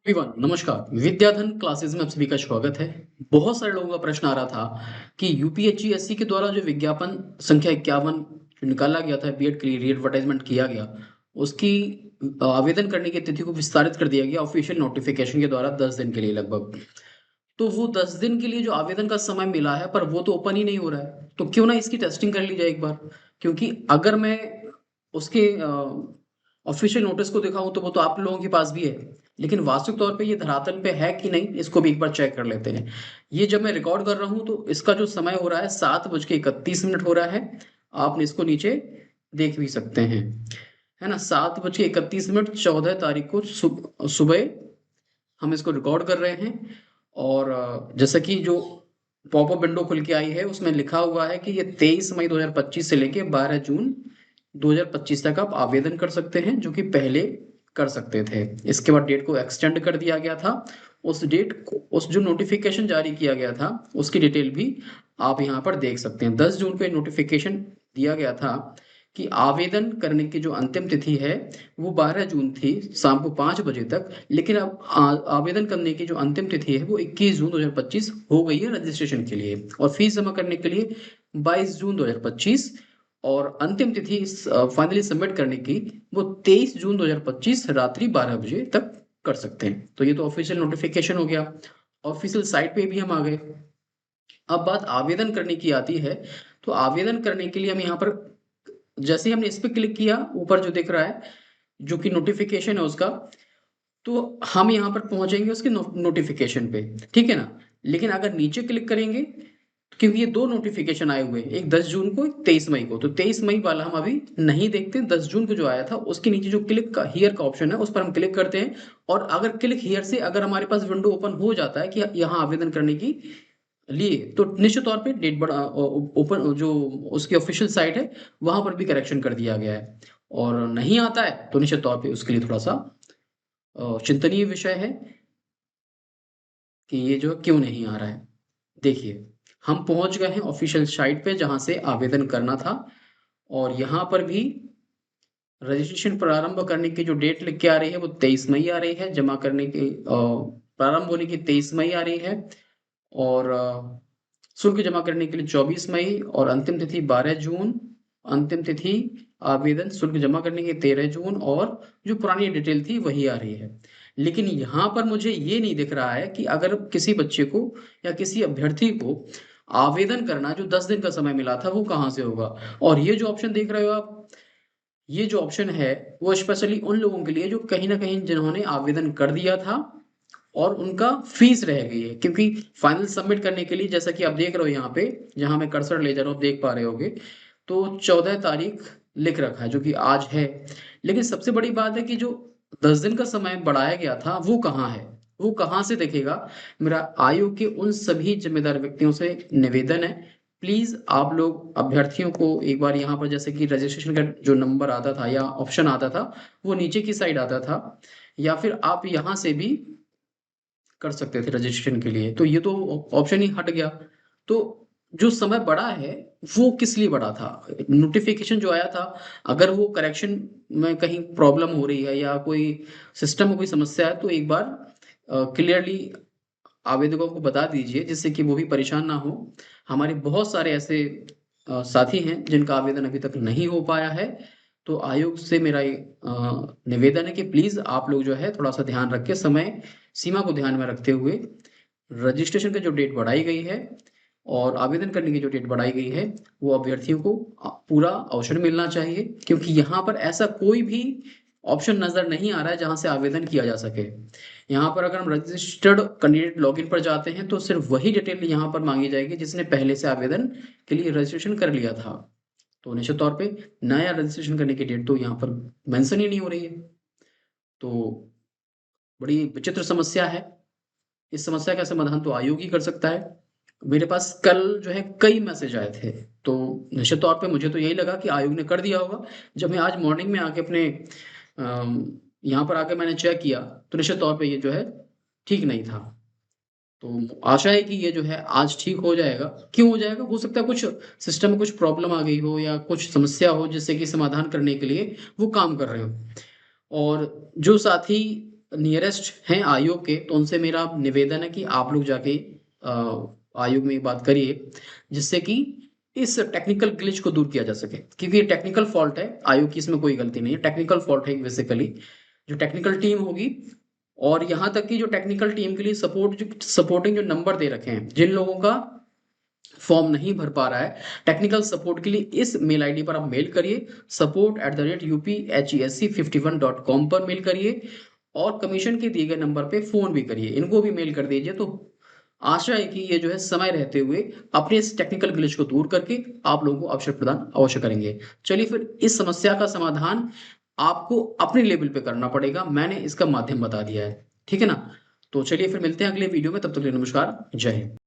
Everyone नमस्कार। विद्याधन classes में आप सभी का स्वागत है। बहुत सारे लोगों का प्रश्न आ रहा था कि यूपीएससी के द्वारा जो विज्ञापन संख्या 51 जो निकाला गया था बीएड के लिए एडवर्टाइजमेंट किया गया, उसकी आवेदन करने की तिथि को विस्तारित कर दिया गया ऑफिशियल नोटिफिकेशन के द्वारा 10 दिन के लिए लगभग। तो वो 10 दिन के लिए जो आवेदन का समय मिला है, पर वो तो ओपन ही नहीं हो रहा है। तो क्यों ना इसकी टेस्टिंग कर ली जाए एक बार। क्योंकि अगर मैं उसके ऑफिशियल नोटिस को दिखाऊं तो वो तो आप लोगों के पास भी है, लेकिन वास्तविक तौर पे ये धरातल पे है कि नहीं, इसको भी एक बार चेक कर लेते हैं। ये जब मैं रिकॉर्ड कर रहा हूं तो इसका जो समय हो रहा है 7:31 हो रहा है। आपने इसको नीचे देख भी सकते हैं, है ना। 7:31 14 तारीख को सुबह हम इसको रिकॉर्ड कर रहे हैं। और जैसा कि जो पॉपअप विंडो खुल के आई है उसमें लिखा हुआ है कि ये 23 मई 2025 से लेके 12 जून 2025 तक आप आवेदन कर सकते हैं, जो कि पहले कर सकते थे। इसके बाद डेट को एक्सटेंड कर दिया गया था। उस डेट को, उस जो नोटिफिकेशन जारी किया गया था उसकी डिटेल भी आप यहाँ पर देख सकते हैं। 10 जून को नोटिफिकेशन दिया गया था कि आवेदन करने की जो अंतिम तिथि है वो 12 जून थी शाम को 5 बजे तक। लेकिन अब आवेदन करने की जो अंतिम तिथि है वो 21 जून 2025 हो गई है रजिस्ट्रेशन के लिए, और फीस जमा करने के लिए 22 जून 2025। और अंतिम तिथि फाइनली सबमिट करने की वो 23 जून 2025 रात्रि 12 बजे तक कर सकते हैं। तो ये तो ऑफिशियल नोटिफिकेशन हो गया। ऑफिशियल साइट पे भी हम आ गए। अब बात आवेदन करने की आती है। तो आवेदन करने के लिए हम यहाँ पर जैसे ही हमने इस पे क्लिक किया, ऊपर जो दिख रहा है जो कि नोटिफिकेशन है उसका, तो हम यहाँ पर पहुंचेंगे उसके नोटिफिकेशन पे, ठीक है ना। लेकिन अगर नीचे क्लिक करेंगे, क्योंकि ये दो नोटिफिकेशन आए हुए हैं, एक 10 जून को, एक 23 मई को, तो 23 मई वाला हम अभी नहीं देखते। 10 जून को जो आया था उसके नीचे जो क्लिक का हियर का ऑप्शन है उस पर हम क्लिक करते हैं। और अगर क्लिक हियर से अगर हमारे पास विंडो ओपन हो जाता है कि यहाँ आवेदन करने की लिए, तो निश्चित तौर पे डेट बड़ा ओपन जो उसकी ऑफिशियल साइट है वहां पर भी करेक्शन कर दिया गया है। और नहीं आता है तो निश्चित तौर पे उसके लिए थोड़ा सा चिंतनीय विषय है कि ये जो है क्यों नहीं आ रहा है। देखिए, हम पहुंच गए हैं ऑफिशियल साइट पे जहां से आवेदन करना था। और यहाँ पर भी रजिस्ट्रेशन प्रारंभ करने की जो डेट लिख के आ रही है वो 23 मई आ रही है। जमा करने की प्रारंभ होने की 23 मई आ रही है। और शुल्क जमा करने के लिए 24 मई और अंतिम तिथि 12 जून। अंतिम तिथि आवेदन शुल्क जमा करने की 13 जून, और जो पुरानी डिटेल थी वही आ रही है। लेकिन यहाँ पर मुझे ये नहीं दिख रहा है कि अगर किसी बच्चे को या किसी अभ्यर्थी को आवेदन करना जो 10 दिन का समय मिला था वो कहाँ से होगा। और ये जो ऑप्शन देख रहे हो आप, ये जो ऑप्शन है वो स्पेशली उन लोगों के लिए जो कहीं ना कहीं जिन्होंने आवेदन कर दिया था और उनका फीस रह गई है। क्योंकि फाइनल सबमिट करने के लिए जैसा कि आप देख रहे हो यहाँ पे, जहां मैं कर्सर ले जा रहा हूँ देख पा रहे होगे, तो 14 तारीख लिख रखा है जो कि आज है। लेकिन सबसे बड़ी बात है कि जो 10 दिन का समय बढ़ाया गया था वो कहाँ है, वो कहाँ से दिखेगा। मेरा आयोग के उन सभी जिम्मेदार व्यक्तियों से निवेदन है, प्लीज आप लोग अभ्यर्थियों को एक बार यहाँ पर, जैसे कि रजिस्ट्रेशन का जो नंबर आता था या ऑप्शन आता था वो नीचे की साइड आता था, या फिर आप यहाँ से भी कर सकते थे रजिस्ट्रेशन के लिए। तो ये तो ऑप्शन ही हट गया। तो जो समय बढ़ा है वो किस लिए बढ़ा था, नोटिफिकेशन जो आया था, अगर वो करेक्शन में कहीं प्रॉब्लम हो रही है या कोई सिस्टम में कोई समस्या है तो एक बार क्लियरली आवेदकों को बता दीजिए, जिससे कि वो भी परेशान ना हो। हमारे बहुत सारे ऐसे साथी हैं जिनका आवेदन अभी तक नहीं हो पाया है। तो आयोग से मेरा ये निवेदन है कि प्लीज आप लोग जो है थोड़ा सा ध्यान रख के समय सीमा को ध्यान में रखते हुए रजिस्ट्रेशन की जो डेट बढ़ाई गई है और आवेदन करने की जो डेट बढ़ाई गई है वो अभ्यर्थियों को पूरा अवसर मिलना चाहिए। क्योंकि यहाँ पर ऐसा कोई भी ऑप्शन नजर नहीं आ रहा है जहां से आवेदन किया जा सके। यहाँ पर अगर हम रजिस्टर्ड कैंडिडेट लॉगिन पर जाते हैं तो सिर्फ वही डिटेल यहाँ पर मांगी जाएगी जिसने पहले से आवेदन के लिए रजिस्ट्रेशन कर लिया था। तो निश्चित तौर पे नया रजिस्ट्रेशन करने की डेट तो यहाँ पर मेंशन ही नहीं हो रही है। तो बड़ी विचित्र समस्या है। इस समस्या का समाधान तो आयोग ही कर सकता है। मेरे पास कल जो है कई मैसेज आए थे, तो निश्चित तौर पे मुझे तो यही लगा कि आयोग ने कर दिया होगा। जब मैं आज मॉर्निंग में आके अपने यहाँ पर आके मैंने चेक किया तो निश्चित तौर पे ये जो है ठीक नहीं था। तो आशा है कि ये जो है आज ठीक हो जाएगा। क्यों हो जाएगा, हो सकता है कुछ सिस्टम में कुछ प्रॉब्लम आ गई हो या कुछ समस्या हो जिससे कि समाधान करने के लिए वो काम कर रहे हो। और जो साथी नियरेस्ट हैं आयोग के, तो उनसे मेरा निवेदन है कि आप लोग जाके आयोग में ये बात करिए, जिससे कि इस टेक्निकल ग्लिच को दूर किया जा सके, क्योंकि ये टेक्निकल फॉल्ट है, आयोग की इसमें कोई गलती नहीं है, टेक्निकल फॉल्ट है बेसिकली। जो टेक्निकल टीम होगी, और यहाँ तक कि जो टेक्निकल टीम के लिए सपोर्टिंग जो नंबर दे रखे हैं, जिन लोगों का फॉर्म नहीं भर पा रहा है टेक्निकल सपोर्ट के लिए, इस मेल आईडी पर आप मेल करिए, support@upHESC51.com पर मेल करिए, और कमीशन के दिए गए नंबर पे फोन भी करिए, इनको भी मेल कर दीजिए। तो आशा है कि ये जो है समय रहते हुए अपने इस टेक्निकल ग्लिच को दूर करके आप लोगों को अवसर प्रदान अवश्य करेंगे। चलिए फिर इस समस्या का समाधान आपको अपने लेवल पे करना पड़ेगा, मैंने इसका माध्यम बता दिया है, ठीक है ना? तो चलिए फिर मिलते हैं अगले वीडियो में, तब तक के लिए नमस्कार, जय हिंद।